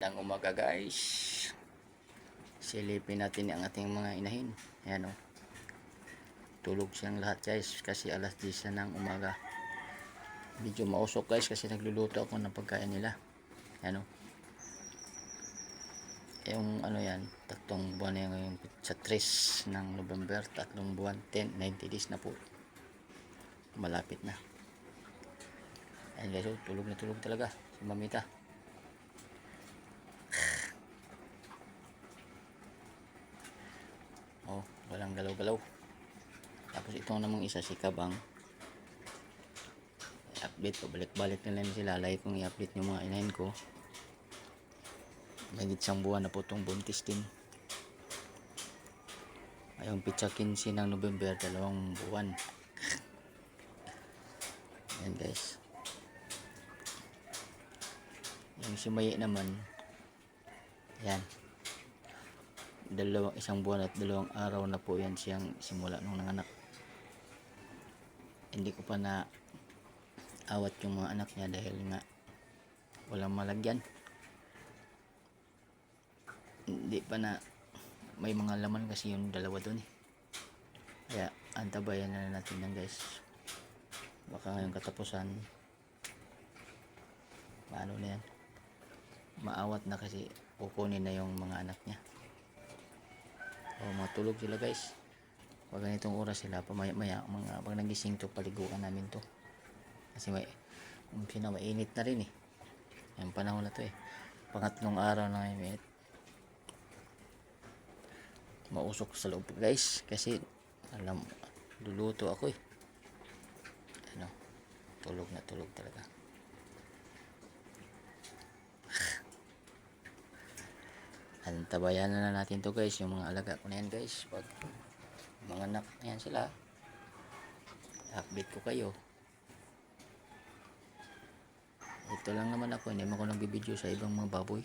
Magandang umaga guys. Silipin natin ang ating mga inahin. Ayan o. Tulog silang lahat guys kasi alas 10 na ng umaga. Medyo mausok guys kasi nagluluto ako ng pagkain nila. Ayan o. Yung ano yan, tatlong buwan na yung sa 3 ng November, tatlong buwan, 90 days na po. Malapit na. Ayan guys o, tulog na tulog talaga si Mamita. Oh, walang galaw-galaw. Tapos itong namang isa si Kabang. I-update ko, balik-balik na lang sila. Lagi kong i-update yung mga inahin ko. May isang buwan na po itong buntis din. Ayong pitsa 15 ng November, 2 buwan. Ayan guys. Yung si Maye naman, ayan. Isang buwan at 2 araw na po yan siyang simula nung nanganak. Hindi ko pa na awat yung mga anak niya dahil nga walang malagyan. Hindi pa na may mga laman kasi yung dalawa dun eh. Kaya antabayan na natin yan guys. Baka ngayong katapusan paano na yan, maawat na kasi kukunin na yung mga anak niya. O matulog sila guys. Pag ganitong oras sila pamaya-maya pag nagising to, paliguan namin to kasi mainit na rin eh yung panahon na to eh. Pangatlong araw na may mausok sa loob guys kasi alam, luluto ako eh. Ano, tulog na tulog talaga. Antabayan na natin to guys, yung mga alaga ko na yan guys. Pag mga anak yan sila, update ko kayo. Ito lang naman ako, hindi mo ako nagbibideo sa ibang mga baboy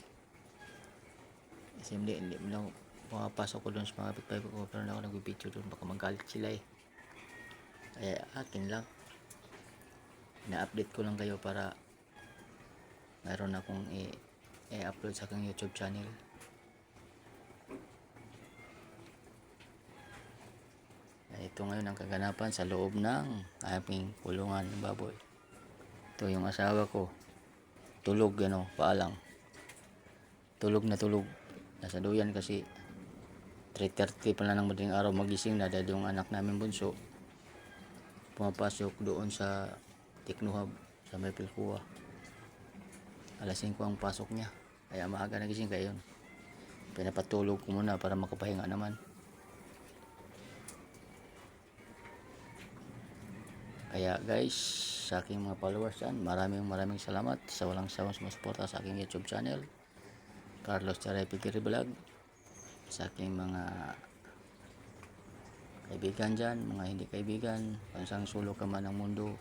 kasi hindi mo lang pumapasok ko doon sa mga kapitbahay ko, pero na ako nagbibideo doon, baka magalit sila eh. Kaya akin lang, na-update ko lang kayo para mayroon akong i-upload sa aking YouTube channel. Ito ngayon ang kaganapan sa loob ng aming kulungan ng baboy. Ito yung asawa ko, tulog ano, paalang tulog na tulog, nasa duyan kasi 3:30 pa lang ng madaling araw, magising na dahil yung anak namin bunso pumapasok doon sa Tiknuhab sa may Pilkuha. Alas 5 ang pasok niya, kaya maaga nagising. Kaya yun, pinapatulog ko muna para makapahinga naman. Kaya guys, sa aking mga followers yan, maraming salamat sa walang sawang sumusuporta sa aking YouTube channel, Carlos Charay Pigiri Vlog. Sa aking mga kaibigan dyan, mga hindi kaibigan, pansang sulok ka man ng mundo,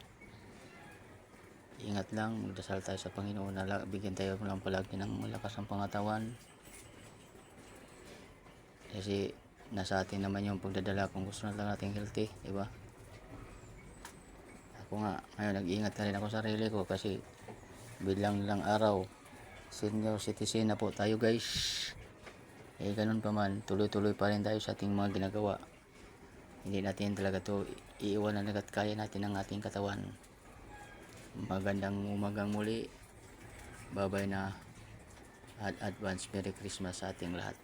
ingat lang, magdasal tayo sa Panginoon na bigyan tayo lang palagi ng malakas ng pangatawan. Kasi nasa atin naman yung pagdadala kung gusto na lang natin healthy, diba? Ako nga, ngayon nag-iingat na rin ako sa sarili ko kasi bilang lang araw, senior citizen na po tayo guys. Ganun pa man, tuloy-tuloy pa rin tayo sa ating mga ginagawa. Hindi natin talaga to iiwanan agad, kaya natin ang ating katawan. Magandang umagang muli. Bye bye na. Advance Merry Christmas sa ating lahat.